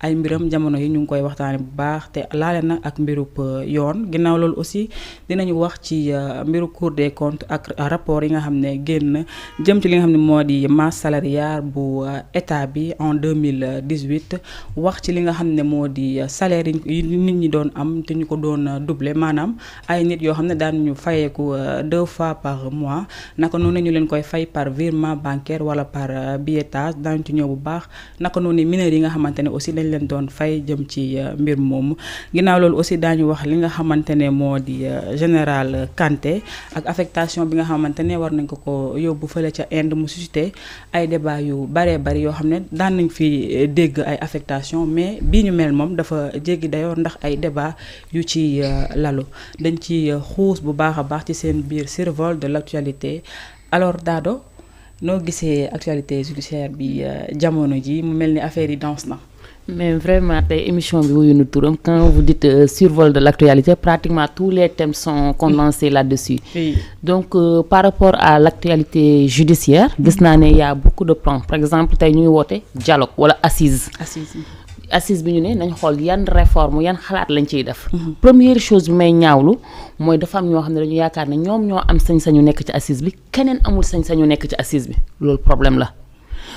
ay mbiram jamono yi ñu ngi koy waxtaane bu baax te laale na ak mbirub yoon ginnaaw loolu aussi dinañu wax ci mbiru Cour des comptes ak rapport yi nga xam ne génn jëm ci li nga xam ne moo di masse salariale bu état bi en 2018 wax ci li nga xam ne moo di salaire yi nit ñi doon am te ñu ko doon doubler maanaam ay nit yoo xam ne daan ñu fayeeku 2 fois par mois naka noonu ñu leen koy fay par virement bancaire wala par billetage daañu ci ñëw bu baax naka noonu mineurs yi nga xamante ne aussi dañ leen doon fay jëm ci mbir moomu ginnaaw loolu aussi daañu wax li nga xamante ne moo di général Kanté ak affectation bi nga xamante ne war nañ ko yóbbu fële ca Inde mu suscité ay débat yu baree bari yoo xam ne daan nañ fi dégg ay affectation mais bii ñu mel moom dafa jéggi dayoo ndax ay débat yu ci lalu dañ ci xuus bu baax a baax ci seen biir survol de l'actualité. Alors Dado noo gisee actualité judiciaire bi jamono ji mu mel ni affaire yi danse na. Mais vraiment tey émission bi wuyu nu turam quand vous dites survol de l'actualité pratiquement tous les thèmes sont condensés là-dessus. Oui. Donc par rapport à l'actualité judiciaire gis naa ne y a beaucoup de plans par exemple tey ñuy woote dialogue wala assise bi ñu ne nañ xool yan réforme yan xalaat lañ ciy def. Première chose bi may ñaawlu mooy dafa am ñoo xam ne dañu yaakaar ne ñoom ñoo am sañ-sañu nekk ci assise bi keneen amul sañ-sañu nekk ci assise bi loolu problème la.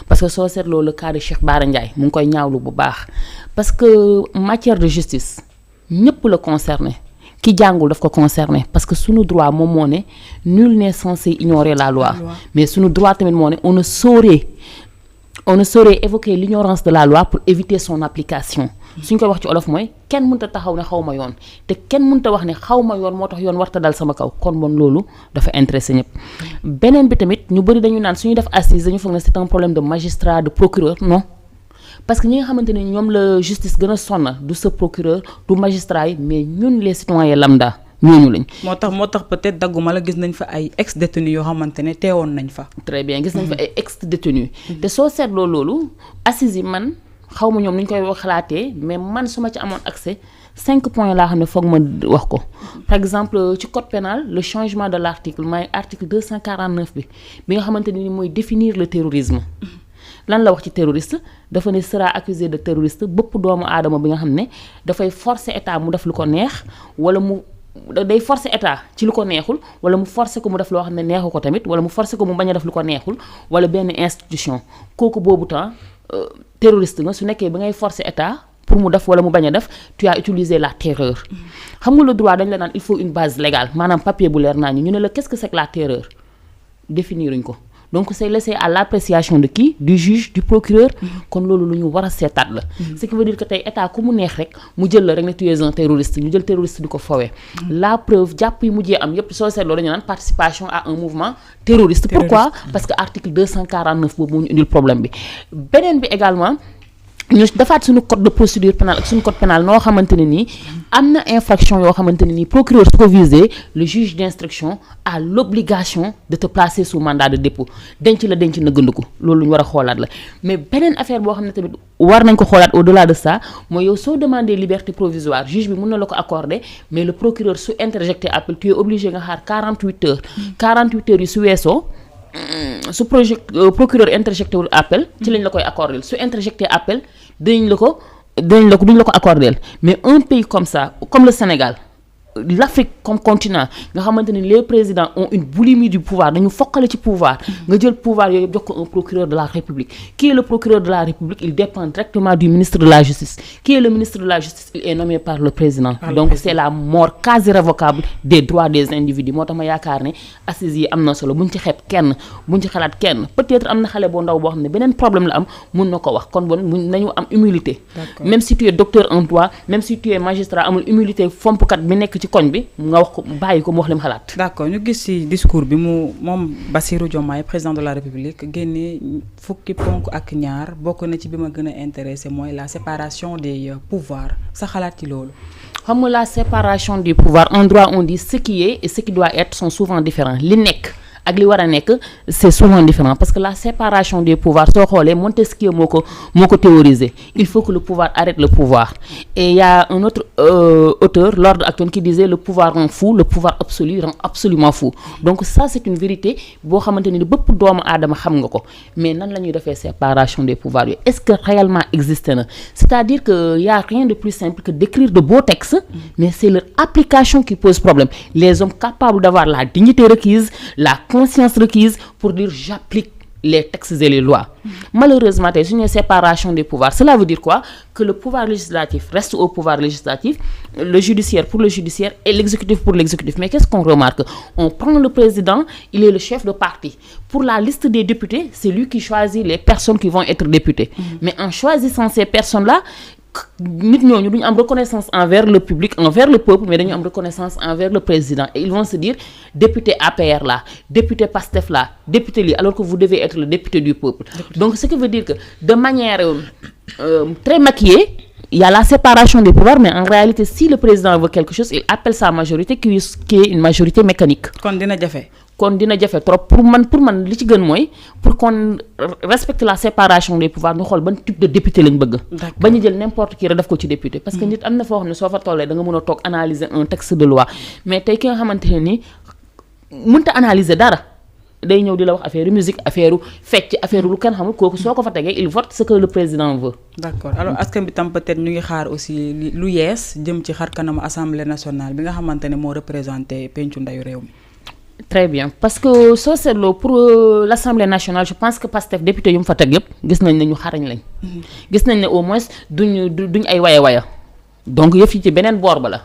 Parce que soo seetloo le cas de Cheikh Bara Ndiaye mu ngi koy ñaawlu bu baax parce que matière de justice ñëpp la concerné ki jàngul daf ko concerné parce que sunu droit moom moo ne nul n'est censé ignorer la loi mais sunu droit tamit moo ne on ne saurait évoquer l'ignorance de la loi pour éviter son application suñ koy wax ci olof mooy kenn mënta taxaw ne xaw ma yoon te kenn mënta wax ne xaw ma yoon moo tax yoon warta dal sama kaw kon bon loolu dafa intéressé ñëpp beneen bi tamit ñu bëri dañu naan suñu def assise dañu foog ne c'est un problème de magistrat de procureur non parce que ñi nga xamante ne ñoom la justice gën a sonn du sa procureur du magistrat yi mais ñun les citoyens lambda ñooñu lañ. moo tax peut-être dagguma la gis nañ fa ay ex détenus yoo xamante ne teewoon nañ fa. très bien gis nañ fa ay ex détenus te soo seetloo loolu assise yi man xaw ma ñoom ni ñu koy xalaatee mais man su ma ci amoon accès 5 points laa xam ne foog ma wax ko par exemple ci code pénal le changement de l'article mooy article 249 bi nga xamante ni mooy définir le terrorisme lan la wax ci terroriste dafa ne sera accusé de terroriste bépp doomu aadama bi nga xam ne dafay forcer état mu def lu ko neex wala mu day forcer état ci lu ko neexul wala mu forcer ko mu def loo xam ne neexu ko tamit wala mu forcer ko mu bañ a def lu ko neexul wala benn institution kooku boobu temps terroriste nga su nekkee ba ngay forcer état pour mu def wala mu bañ a def tu as utilisé la terreur xam nga le droit dañ la naan il faut une base légale maanaam papier bu leer naa ñu ne la qu'est-ce que c'est que la terreur définiruñ ko donc c'est laissé à l'appréciation de qui du juge du procureur kon loolu lu ñu war a seetaat la ce qui veut dire que tey état ku mu neex rek mu jël la rek ne tu es un terroriste ñu jël terroriste di ko fowee la preuve jàpp yi mujjee am yépp soo seetloo dañu naan participation à un mouvement terroriste pourquoi parce que article 249 boobu moo ñu indil problème bi beneen bi également ñu defaat suñu code de procédure pénale ak suñu code pénal noo xamante ne nii am na infraction yoo xamante ne nii procureur su ko visé le juge d'instruction a l'obligation de te placer sous mandat de dépôt denc la denc na gënd ko loolu lu ñu war a xoolaat la mais beneen affaire boo xam ne tamit war nañ ko xoolaat au-delà de ça mooy yow soo demandé liberté provisoire juge bi mën na la ko accorder mais le procureur su interjecté appel tu es obligé nga xaar 48 heures 48 heures yi su weesoo su procureur interjecté wul appel ci lañ la koy accorder su interjecté appel duñ la ko accorder mais un pays comme ça comme le Sénégal l'Afrique comme continent nga xamante ni les présidents ont une boulimie du pouvoir dañu fokkale ci pouvoir nga jël pouvoir yooyu jox ko un procureur de la République qui est le procureur de la République il dépend directement du ministre de la Justice qui est le ministre de la Justice il est nommé par le président donc c'est la mort quasi révocable des droits des individus moo tax ma yaakaar ne assises yi am na solo buñ ci xeeb kenn buñ ci xalaat kenn peut-être am na xale boo ndaw boo xam ne beneen problème la am mun na ko wax kon bon nañu am humilité même si tu es docteur en droit même si tu es magistrat amul humilité fompkat bi nekk ci koñ bi nga wax ko bàyyi ko mu wax lim xalaat. d'accord ñu gis ci discours bi moom Bassirou Diomaye président de la République génne fukki ponk ak ñaar bokk na ci bi ma gën a intéressé mooy la séparation des pouvoirs sa xalaat ci loolu. xam nga la séparation des pouvoirs en droit on dit ce qui est et ce qui doit être sont souvent différents li nekk ak li war a nekk c'est souvent différent parce que la séparation des pouvoirs soo xoolee Montesquieu moo ko théorisé. Il faut que le pouvoir arrête le pouvoir. Et il y a un autre auteur, Lord Acton, qui disait le pouvoir rend fou, le pouvoir absolu rend absolument fou. Donc ça c'est une vérité boo xamante ni bépp doomu aadama xam nga ko mais nan la ñuy defee séparation des pouvoirs yooyu est-ce que réellement existe na c'est-à-dire que y a rien de plus simple que d'écrire de beaux textes mais c'est leur application qui pose problème. Les hommes capables d'avoir la dignité requise, la conscience requise pour dire j'applique les textes et les lois. Malheureusement tey suñu séparation des pouvoirs cela veut dire quoi? Que le pouvoir législatif reste au pouvoir législatif, le judiciaire pour le judiciaire et l'exécutif pour l'exécutif. Mais qu'est-ce qu'on remarque? On prend le président, il est le chef de parti. Pour la liste des députés, c'est lui qui choisit les personnes qui vont être députés. Mais en choisissant ces personnes-là, nit ñooñu duñu am reconnaissance envers le public, envers le peuple, mais dañu am reconnaissance envers le président et ils vont se dire député APR là, député PASTEF là, député li, alors que vous devez être le député du peuple. Donc ce qui veut dire que de manière très maquillée, il y a la séparation des pouvoirs, mais en réalité si le président veut quelque chose, il appelle sa majorité qui est une majorité mécanique. kon dina jafe trop pour man li ci gën mooy pour qu'on respecte la séparation des pouvoirs ñu xool ban type de député lañ bëgg. ba ñu jël n'importe qui rek def ko ci député. parce que nit am na foo xam ne soo fa tollee da nga mën a toog analyser un texte de loi mais tey ki nga xamante ne ni mënta analyser dara day ñëw di la wax affaire musique affaire fecc affaire lu kenn xamul kooku soo ko fa tegee il vote ce que le président veut. d'accord alors askan bi tam peut-être ñu ngi xaar aussi lu yees jëm ci xar kanamu assemblée nationale bi nga xamante ne moo représenté pencu ndayu réew mi. Très bien parce que soo seetloo pour l'Assemblée nationale je pense que Pastef député yu mu fa teg yëpp gis nañ ne ñu xarañ lañ. gis nañ ne au moins duñ ay waya donc yëf yi ci beneen boor ba la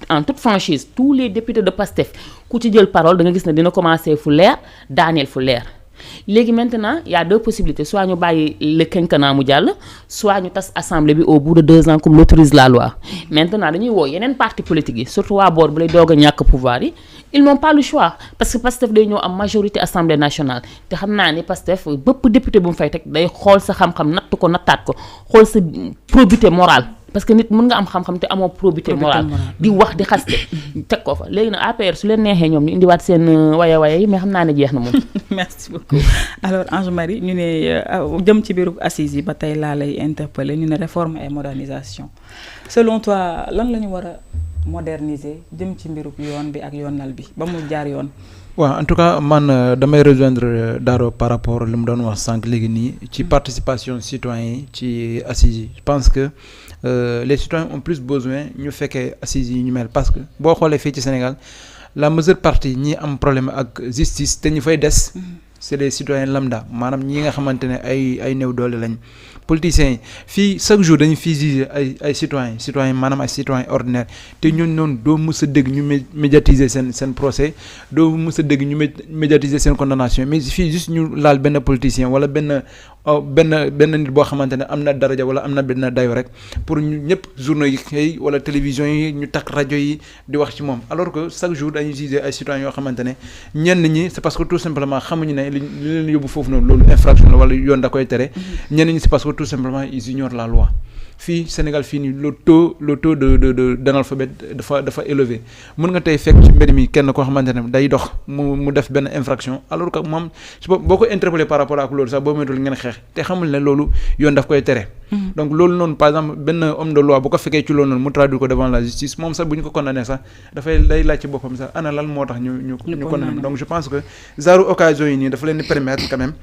en toute franchise tous les députés de Pastef ku ci jël parole da nga gis ne dina commencer fu leer daaneel fu leer. léegi maintenant il y a deux possibilités soit ñu bàyyi le quinquennat mu jàll soit ñu tas assemblée bi au bout de 2 ans comme l'autorise la loi. Maintenant dañuy woo yeneen parti politique yi surtout waa boor bu lay doog a ñàkk pouvoir yi ils n'ont pas le choix parce que Pastef day ñëw am majorité assemblée nationale te xam naa ni Pastef bépp député bu mu fay teg day xool sa xam-xam natt ko nattaat ko xool sa probité morale. parce que nit mën nga am xam-xam te amoo probité morale di wax di xaste teg ko fa léegi nag APR su leen neexee ñoom ñu indiwaat seen waya yi mais xam naa ne jeex na moom. merci beaucoup alors Ange-Marie ñu ne jëm ci biiru assises yi ba tey laa lay interpeller ñu ne réforme et modernisation selon toi lan la ñu war a moderniser jëm ci mbiru yoon bi ak yoonal bi ba mu jaar yoon. waaw en tout cas man damay rejoindre Daro par rapport li mu doon wax sànq léegi nii ci participation citoyen yi ci assises yi je pense que les citoyens ont plus besoin ñu fekkee assises yi ñu mel parce que boo xoolee fii ci Sénégal la majeure partie ñi am problème ak justice te ñu fay des c'est les citoyens lambda maanaam ñi nga xamante ne ay néew doole lañ politiciens yi fii chaque jour dañu fii juger ay citoyens maanaam ay citoyens ordinaires te ñooñu noonu doo mës a dégg ñu médiatiser seen procès doo mës a dégg ñu médiatiser seen condamnation mais fii juste ñu laal benn politicien wala benn nit boo xamante ne am na daraja wala am na benn dayo rek pour ñu ñëpp journaux yi xëy wala télévision yi ñu takk rajo yi di wax ci moom alors que chaque jour dañuy juger ay citoyens yoo xamante ne ñenn ñi c'est parce que tout simplement xamuñu ne li leen yóbbu foofu noonu loolu infraction la wala yoon da koy tere ñenn ñi c'est parce que tout simplement ils ignorent la loi fii Sénégal fii nii le taux de d'analphabète dafa élevé mën nga tey fekk ci mbir mi kenn koo xamante ne day dox mu def benn infraction alors que moom boo ko interpellé par rapport ak loolu sax boo moytuwul ngeen xeex te xamul ne loolu yoon daf koy tere. donc loolu noonu par exemple benn homme de loi bu ko fekkee ci loolu noonu mu traduire ko devant la justice moom sax bu ñu ko condamné sax day laaj ci boppam sax ana lan moo tax ñu condamné donc je pense que genre occasion yi nii dafa leen di permettre quand même.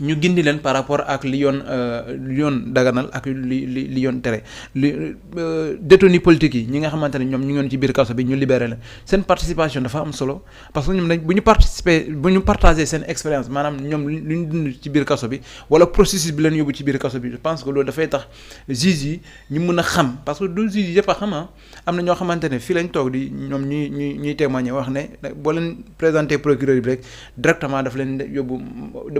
ñu gindi leen par rapport ak li yoon daganal ak li yoon tere détenus politiques yi ñi nga xamante ne ñoom ñu ngi ci biir kaso bi ñu libéré leen seen participation dafa am solo parce que ñoom dañ bu ñu partager seen expérience maanaam ñoom lu ñu dund ci biir kaso bi wala processus bi leen yóbbu ci biir kaso bi je pense que loolu dafay tax juges yi ñu mën a xam parce que du juges yi yëpp a xam am na ñoo xamante ne fii lañ toog di ñoom ñuy témoigner wax ne boo leen présenté procureur bi rek directement daf leen yóbbu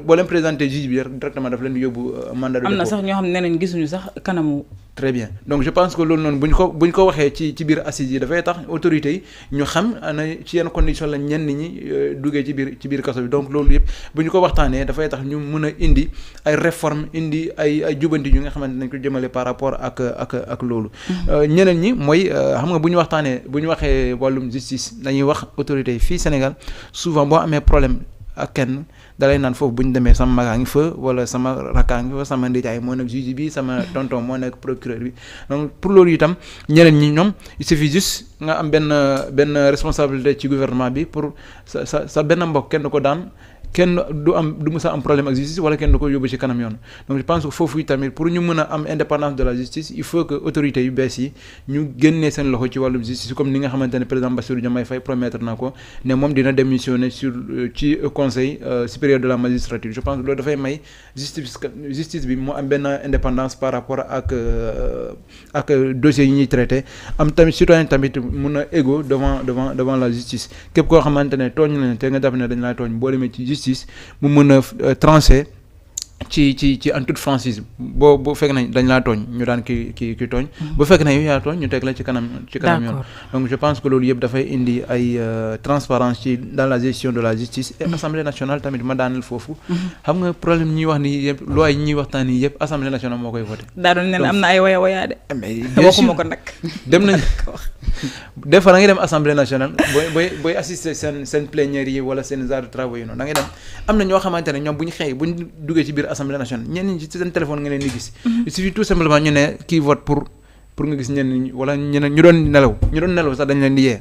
boo leen présenté juge bi directement daf leen di yóbbu mandat de dépôt. am na sax ñoo xam ne nee nañ gisuñu sax kanamu. très bien donc je pense que loolu noonu bu ñu ko waxee ci biir assises yi dafay tax autorités yi ñu xam ana ci yenn condition la ñenn ñi duggee ci biir kaso bi donc loolu yëpp bu ñu ko waxtaanee dafay tax ñu mën a indi ay réformes indi ay jubanti yu nga xamante nañ ko jëmale par rapport ak loolu. ñeneen ñi mooy xam nga bu ñu waxee wàllum justice dañuy wax autorités yi fii Sénégal souvent boo amee problème. ak kenn dalay naan foofu bu ñu demee sama magaa ngi fa wala sama rakkaa ngi fa sama ndijaay moo nekk juge bi sama tonton moo nekk procureur bi donc pour loolu itam ñeneen ñi ñoom il suffit juste nga am benn responsabilité ci gouvernement bi pour sa benn mbokk kenn ko daan kenn du mës a am problème ak justice wala kenn du ko yóbbu ci kanam yoon donc je pense que foofu tamit pour ñu mën a am indépendance de la justice il faut que autorités yu bees yi ñu génnee seen loxo ci wàllum justice comme ni nga xamante ne président Bassirou Diomaye Faye promettre na ko ne moom dina démissionner ci conseil supérieur de la magistrature je pense que loolu dafay may justice bi mu am benn indépendance par rapport ak dossiers yi ñuy traité am tamit citoyen tamit mun a égaux devant la justice képp koo xamante ne tooñ na te nga jàpp ne dañ laa tooñ boo demee ci justice mu mën a trancher ci en toute franchise boo fekk nañ dañ laa tooñ ñu daan ki tooñ bu fekk na yow yaa tooñ ñu teg la ci kanam yoon donc je pense que loolu yëpp dafay indi ay transparence ci dans la gestion de la justice et assemblée nationale tamit ma daaneel foofu xam nga problème ñuy wax ni yëpp loi yi ñuy waxtaan ni yëpp assemblée nationale moo koy voté daa doon ne am na ay woyaa de waxuma ko nag dem nañ des fois da ngay dem assemblée nationale booy assister seen plénière yi wala seen genre de travaux yi noonu da ngay dem am na ñoo xamante ne ñoom bu ñu xëy bu ñu duggee ci biir assemblée nationale ñenn ñi ci seen téléphone nga leen di gis il suffit tout simplement ñu ne kii vote pour nga gis ñenn ñi wala ñeneen ñu doon nelaw sax dañ leen di yee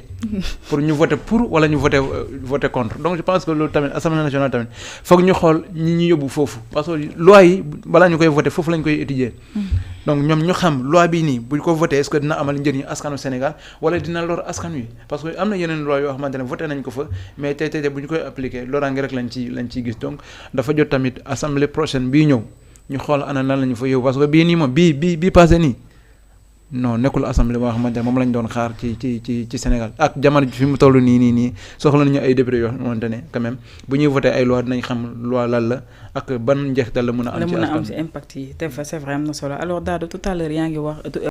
pour ñu voter pour wala ñu voter contre donc je pense que loolu tamit assemblée nationale tamit foog ñu xool ñi ñu yóbbu foofu parce que loi yi balaa ñu koy voter foofu lañ koy étudier donc ñoom ñu xam loi bi nii bu ñu ko voter est-ce que dina amal njëriñ askanu Sénégal wala dina lor askan wi parce que am na yeneen loi yoo xamante ne voter nañ ko fa mais tey bu ñu koy appliquer loraange rek lañ ciy gis donc dafa jot tamit assemblée prochaine bii ñëw ñu xool ana lan la ñu fa yóbbu parce que bii nii moom bii passé nii non nekkul assemblée boo xamante ne moom lañ doon xaar ci Sénégal ak jamono fi mu toll nii soxla nañu ay députés yoo xamante ne quand même bu ñuy voté ay loi dinañ xam loi lan la ak ban njeexital la mën a am ci impact yi te c'est vrai am na solo alors Dado tout à l'heure yaa ngi wax